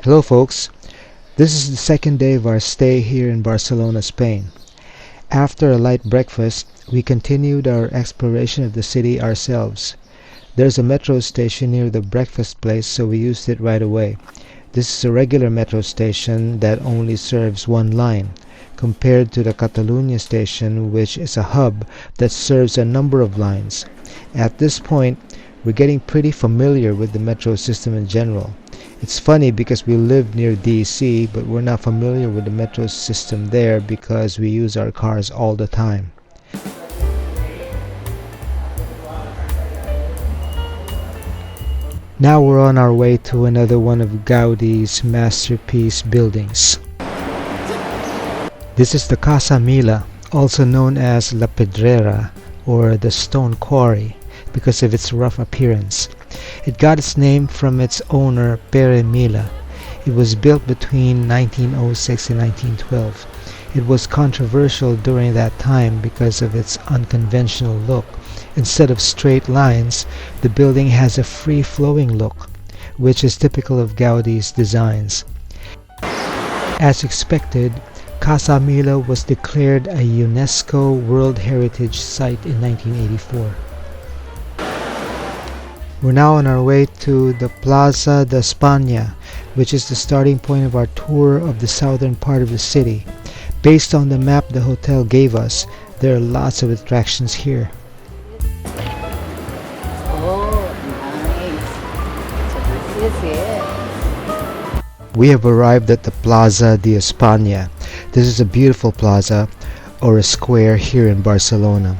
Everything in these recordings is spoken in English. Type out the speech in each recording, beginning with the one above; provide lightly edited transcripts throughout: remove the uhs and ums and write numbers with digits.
Hello folks, this is the second day of our stay here in Barcelona, Spain. After a light breakfast, we continued our exploration of the city ourselves. There's a metro station near the breakfast place, so we used it right away. This is a regular metro station that only serves one line, compared to the Catalunya station, which is a hub that serves a number of lines. At this point, we're getting pretty familiar with the metro system in general. It's funny because we live near DC, but we're not familiar with the metro system there because we use our cars all the time. Now we're on our way to another one of Gaudi's masterpiece buildings. This is the Casa Mila, also known as La Pedrera, or the Stone Quarry, because of its rough appearance. It got its name from its owner, Pere Mila. It was built between 1906 and 1912. It was controversial during that time because of its unconventional look. Instead of straight lines, the building has a free-flowing look, which is typical of Gaudi's designs. As expected, Casa Mila was declared a UNESCO World Heritage Site in 1984. We're now on our way to the Placa D'Espanya, which is the starting point of our tour of the southern part of the city. Based on the map the hotel gave us, there are lots of attractions here. Oh, nice. So this is it. We have arrived at the Placa D'Espanya. This is a beautiful plaza, or a square here in Barcelona.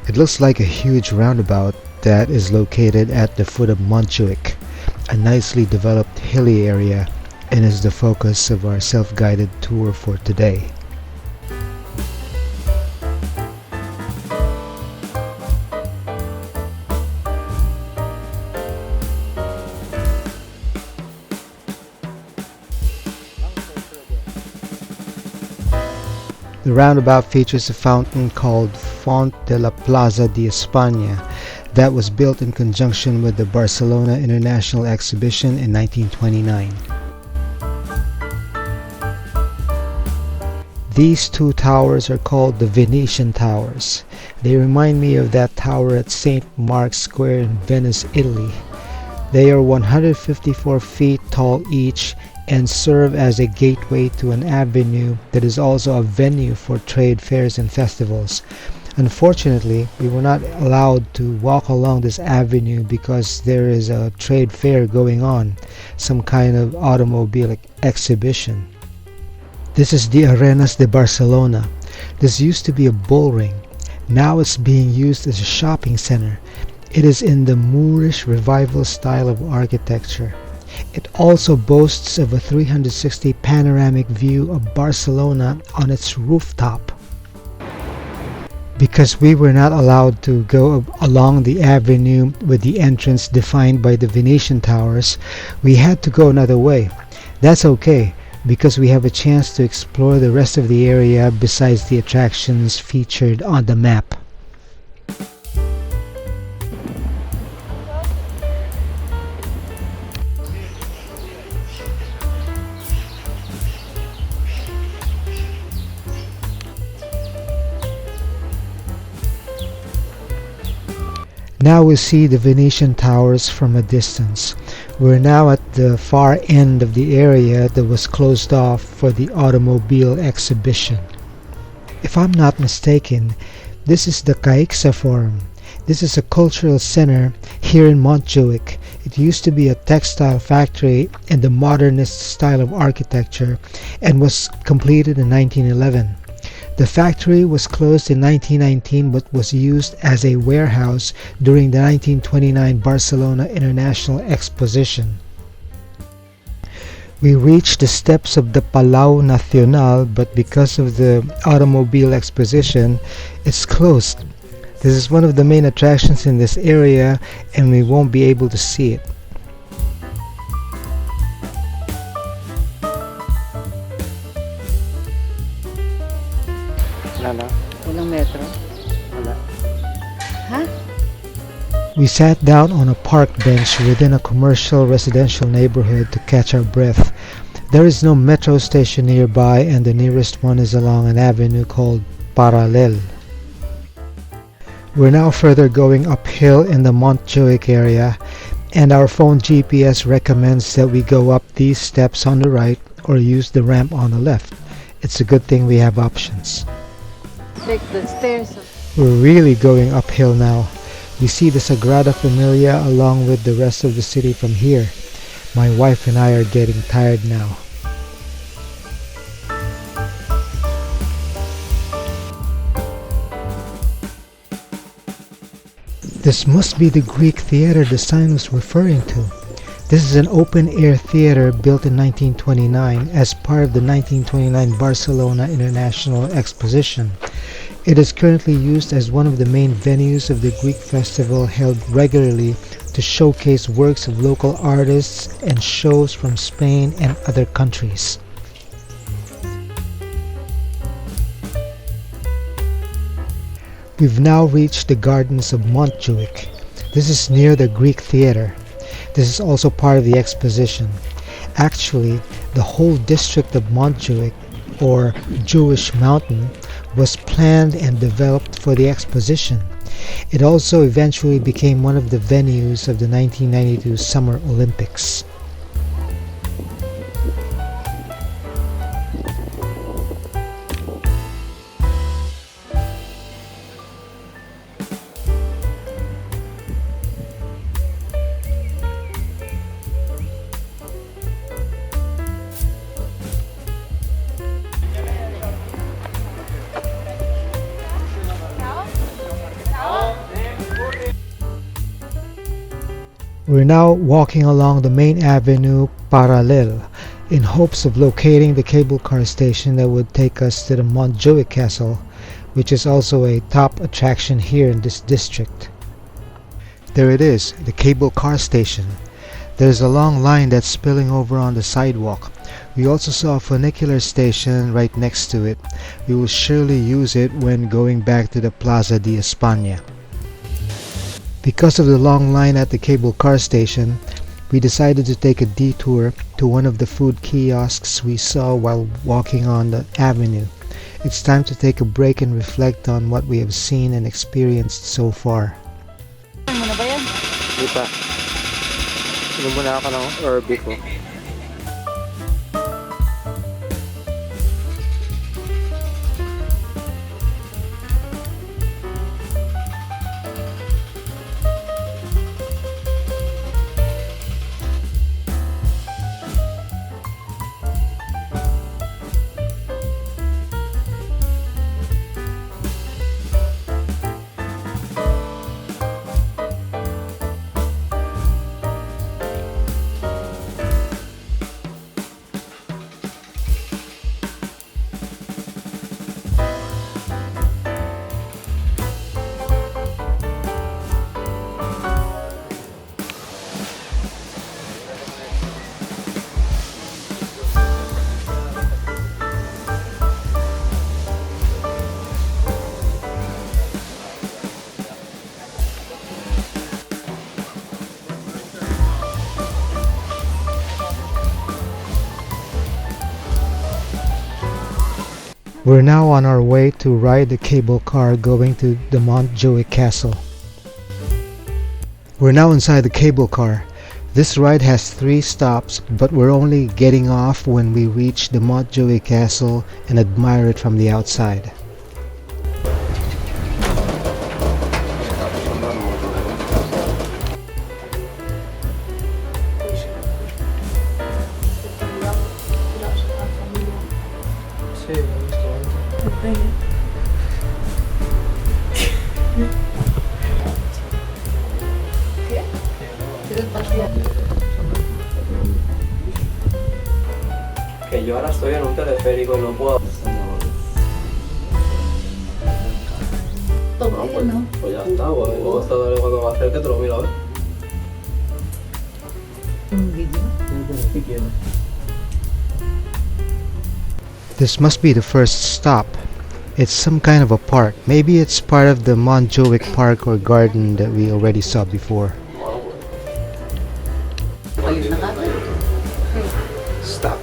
It looks like a huge roundabout that is located at the foot of Montjuic, a nicely developed hilly area, and is the focus of our self-guided tour for today. The roundabout features a fountain called Font de la Plaza d'Espanya that was built in conjunction with the Barcelona International Exhibition in 1929. These two towers are called the Venetian Towers. They remind me of that tower at St. Mark's Square in Venice, Italy. They are 154 feet tall each and serve as a gateway to an avenue that is also a venue for trade fairs and festivals. Unfortunately, we were not allowed to walk along this avenue because there is a trade fair going on, some kind of automobile exhibition. This is the Arenas de Barcelona. This used to be a bull ring. Now it's being used as a shopping center. It is in the Moorish revival style of architecture. It also boasts of a 360 panoramic view of Barcelona on its rooftop. Because we were not allowed to go along the avenue with the entrance defined by the Venetian towers, we had to go another way. That's okay, because we have a chance to explore the rest of the area besides the attractions featured on the map. Now we see the Venetian towers from a distance. We're now at the far end of the area that was closed off for the automobile exhibition. If I'm not mistaken, this is the Caixa Forum. This is a cultural center here in Montjuic. It used to be a textile factory in the modernist style of architecture and was completed in 1911. The factory was closed in 1919 but was used as a warehouse during the 1929 Barcelona International Exposition. We reached the steps of the Palau Nacional, but because of the automobile exposition, it's closed. This is one of the main attractions in this area and we won't be able to see it. Walang metro. Wala. Huh? We sat down on a park bench within a commercial residential neighborhood to catch our breath. There is no metro station nearby, and the nearest one is along an avenue called Parallel. We're now further going uphill in the Montjuic area, and our phone GPS recommends that we go up these steps on the right or use the ramp on the left. It's a good thing we have options. Like the stairs. We're really going uphill now. We see the Sagrada Familia along with the rest of the city from here. My wife and I are getting tired now. This must be the Greek theater the sign was referring to. This is an open-air theater built in 1929 as part of the 1929 Barcelona International Exposition. It is currently used as one of the main venues of the Greek festival held regularly to showcase works of local artists and shows from Spain and other countries. We've now reached the gardens of Montjuic. This is near the Greek theater. This is also part of the exposition. Actually, the whole district of Montjuic, or Jewish Mountain, was planned and developed for the exposition. It also eventually became one of the venues of the 1992 Summer Olympics. We're now walking along the main avenue Parallel in hopes of locating the cable car station that would take us to the Montjuic Castle, which is also a top attraction here in this district. There it is, the cable car station. There's a long line that's spilling over on the sidewalk. We also saw a funicular station right next to it. We will surely use it when going back to the Placa D'Espanya. Because of the long line at the cable car station, we decided to take a detour to one of the food kiosks we saw while walking on the avenue. It's time to take a break and reflect on what we have seen and experienced so far. Ano na ba yan? Di pa. Inom muna ako ng herby ko. We're now on our way to ride the cable car going to the Montjuic Castle. We're now inside the cable car. This ride has 3 stops, but we're only getting off when we reach the Montjuic Castle and admire it from the outside. Que yo ahora estoy en un teleférico y no puedo. Todo bien, ¿no? Pues ya está, pues luego hasta cuando va a hacer que te lo miro a ver. Un video. ¿Qué quieres? This must be the first stop. It's some kind of a park. Maybe it's part of the Montjuic Park or garden that we already saw before. Ayun na ka. Stop.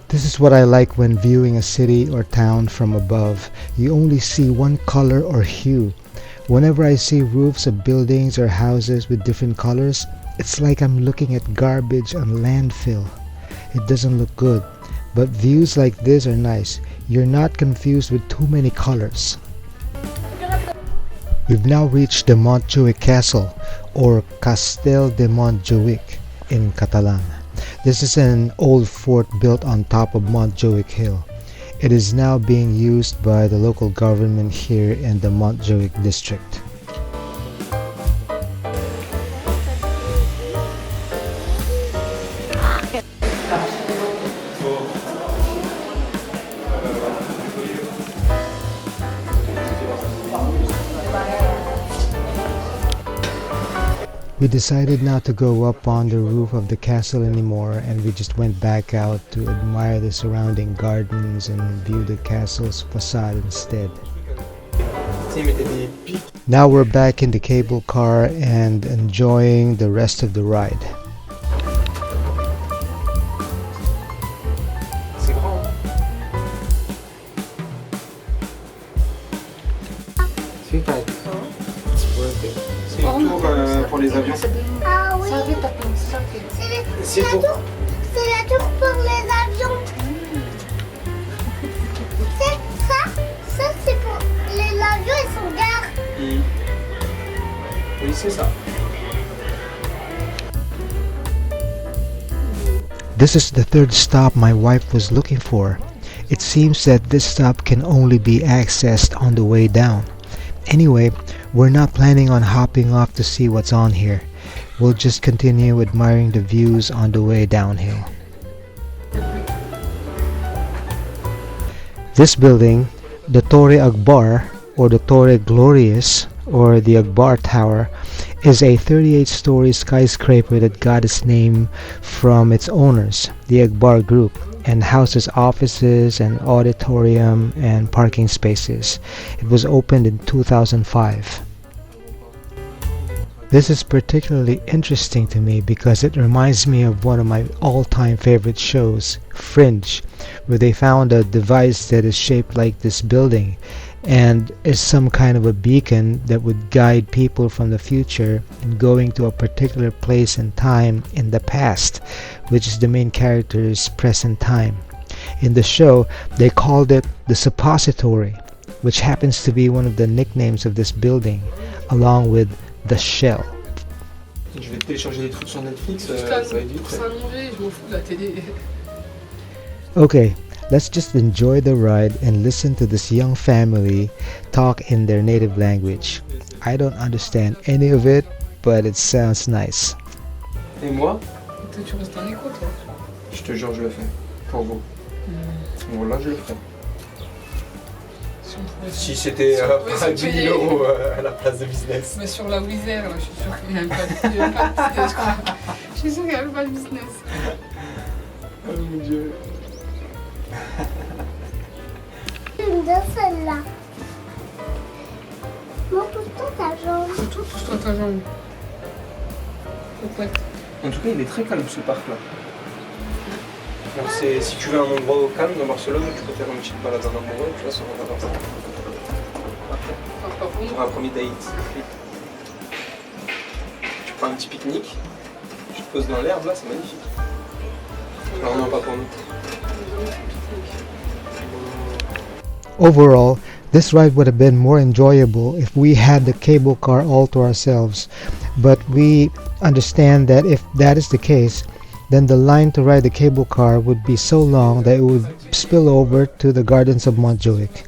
This is what I like when viewing a city or town from above. You only see one color or hue. Whenever I see roofs of buildings or houses with different colors, it's like I'm looking at garbage on landfill. It doesn't look good, but views like this are nice. You're not confused with too many colors. We've now reached the Montjuic Castle, or Castel de Montjuic in Catalan. This is an old fort built on top of Montjuic Hill. It is now being used by the local government here in the Montjuic District. We decided not to go up on the roof of the castle anymore, and we just went back out to admire the surrounding gardens and view the castle's facade instead. Now we're back in the cable car and enjoying the rest of the ride. C'est une tour pour les avions. Ah oui, c'est la tour pour les avions. C'est ça c'est pour les avions et son gare. Oui, c'est ça. This is the third stop my wife was looking for. It seems that this stop can only be accessed on the way down. Anyway, we're not planning on hopping off to see what's on here. We'll just continue admiring the views on the way downhill. This building, the Torre Akbar, or the Torre Glorious, or the Akbar Tower, is a 38-story skyscraper that got its name from its owners, the Akbar Group, and houses offices and auditorium and parking spaces. It was opened in 2005. This is particularly interesting to me because it reminds me of one of my all-time favorite shows, Fringe, where they found a device that is shaped like this building and is some kind of a beacon that would guide people from the future in going to a particular place and time in the past, which is the main character's present time. In the show, they called it the Suppository, which happens to be one of the nicknames of this building, along with the Shell. Je vais télécharger des trucs sur Netflix, ça va être vite. Je m'en fous de la télé. Okay, let's just enjoy the ride and listen to this young family talk in their native language. I don't understand any of it, but it sounds nice. Et moi, Tu restes en écho, toi. je te jure, je le fais. Pour vous. Bon, là, je le ferai. Si c'était à 10 000 € à la place de business. Mais sur la Wizard, là, je suis sûr qu'il n'y a même pas de business, quoi. Je suis sûr qu'il n'y a même pas de business. Oh mon dieu. J'aime bien celle-là. Pousse-toi ta jambe. Pousse-toi ta jambe. Faut En tout cas, il est très calme ce parc-là. Alors, si tu veux un endroit calme dans Barcelone, tu peux faire une petite balade en amoureux, tu vois, ça va faire ça. Pour un premier date. Tu prends un petit pique-nique, tu te poses dans l'herbe, là, c'est magnifique. Alors non, pas pour nous. Overall, this ride would have been more enjoyable if we had the cable car all to ourselves, but we understand that if that is the case, then the line to ride the cable car would be so long that it would spill over to the gardens of Montjuic.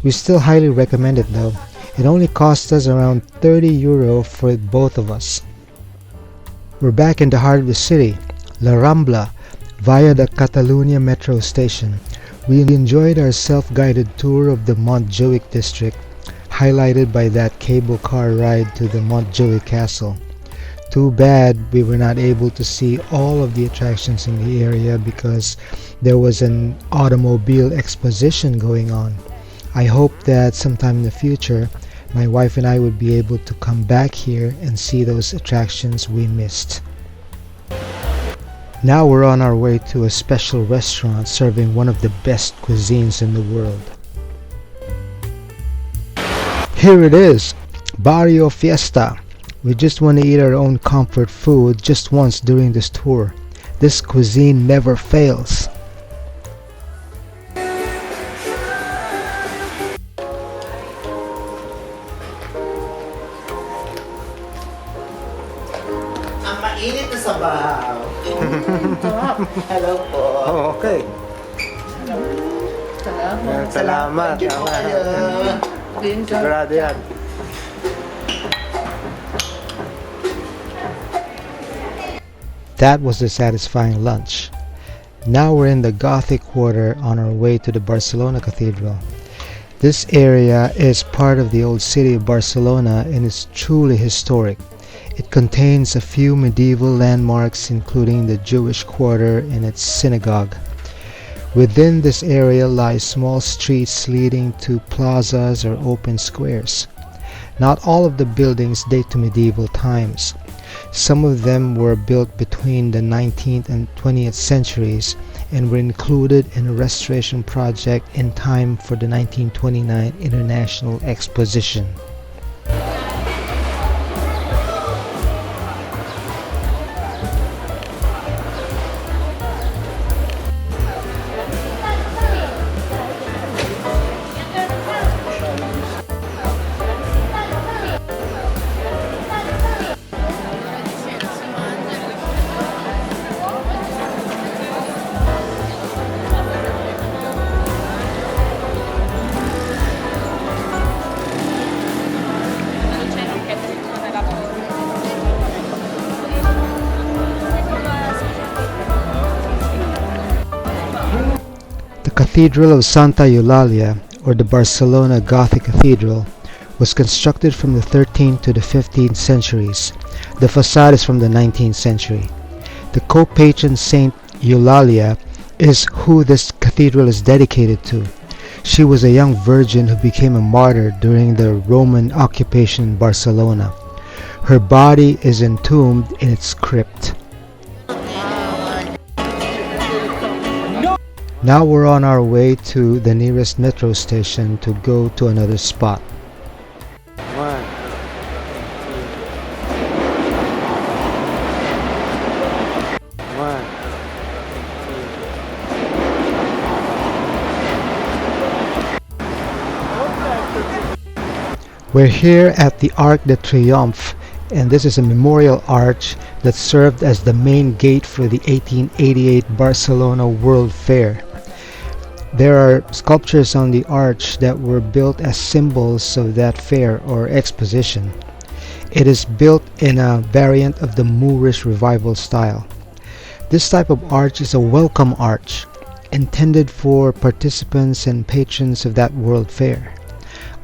We still highly recommend it though. It only cost us around €30 for both of us. We're back in the heart of the city, La Rambla, via the Catalunya metro station. We enjoyed our self-guided tour of the Montjuic District, highlighted by that cable car ride to the Montjuic Castle. Too bad we were not able to see all of the attractions in the area because there was an automobile exposition going on. I hope that sometime in the future my wife and I would be able to come back here and see those attractions we missed. Now we're on our way to a special restaurant serving one of the best cuisines in the world. Here it is, Barrio Fiesta. We just want to eat our own comfort food just once during this tour. This cuisine never fails. Ang mainit na sabaw. Hello po. Oh, okay. Salamat. Salamat. Thank you po kayo. Sigurado yan. That was a satisfying lunch. Now we're in the Gothic Quarter on our way to the Barcelona Cathedral. This area is part of the old city of Barcelona and is truly historic. It contains a few medieval landmarks including the Jewish quarter and its synagogue. Within this area lie small streets leading to plazas or open squares. Not all of the buildings date to medieval times. Some of them were built between the 19th and 20th centuries and were included in a restoration project in time for the 1929 International Exposition. The Cathedral of Santa Eulalia, or the Barcelona Gothic Cathedral, was constructed from the 13th to the 15th centuries. The facade is from the 19th century. The co-patron Saint Eulalia is who this cathedral is dedicated to. She was a young virgin who became a martyr during the Roman occupation in Barcelona. Her body is entombed in its crypt. Now we're on our way to the nearest metro station to go to another spot. One. One. We're here at the Arc Del Triomf, and this is a memorial arch that served as the main gate for the 1888 Barcelona World Fair. There are sculptures on the arch that were built as symbols of that fair or exposition. It is built in a variant of the Moorish revival style. This type of arch is a welcome arch, intended for participants and patrons of that World Fair.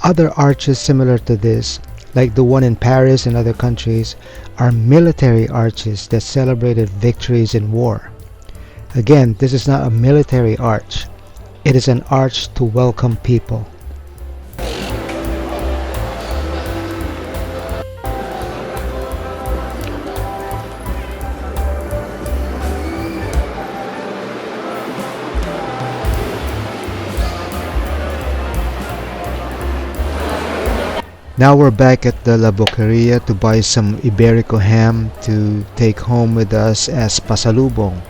Other arches similar to this, like the one in Paris and other countries, are military arches that celebrated victories in war. Again, this is not a military arch. It is an arch to welcome people. Now we're back at the La Boqueria to buy some Iberico ham to take home with us as pasalubong.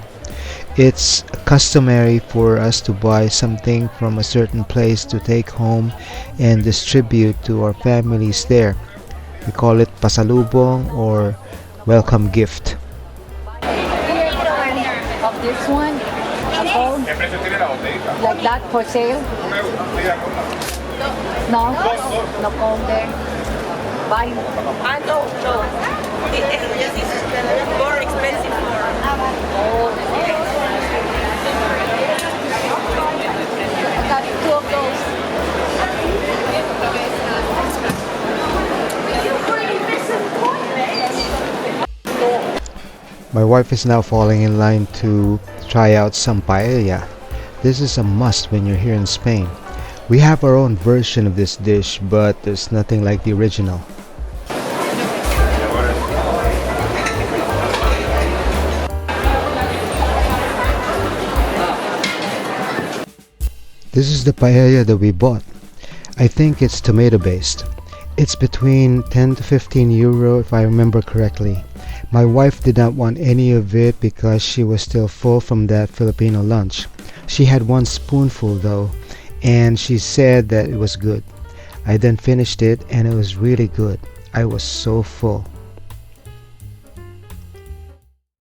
It's customary for us to buy something from a certain place to take home and distribute to our families there. We call it pasalubong or welcome gift. Of this one, a phone, like that for sale? No, no phone there. Buy. No. More expensive I got two of those. My wife is now falling in line to try out some paella. This is a must when you're here in Spain. We have our own version of this dish, but there's nothing like the original. This is the paella that we bought. I think it's tomato based. It's between 10 to 15 euro if I remember correctly. My wife did not want any of it because she was still full from that Filipino lunch. She had one spoonful though, and she said that it was good. I then finished it and it was really good. I was so full.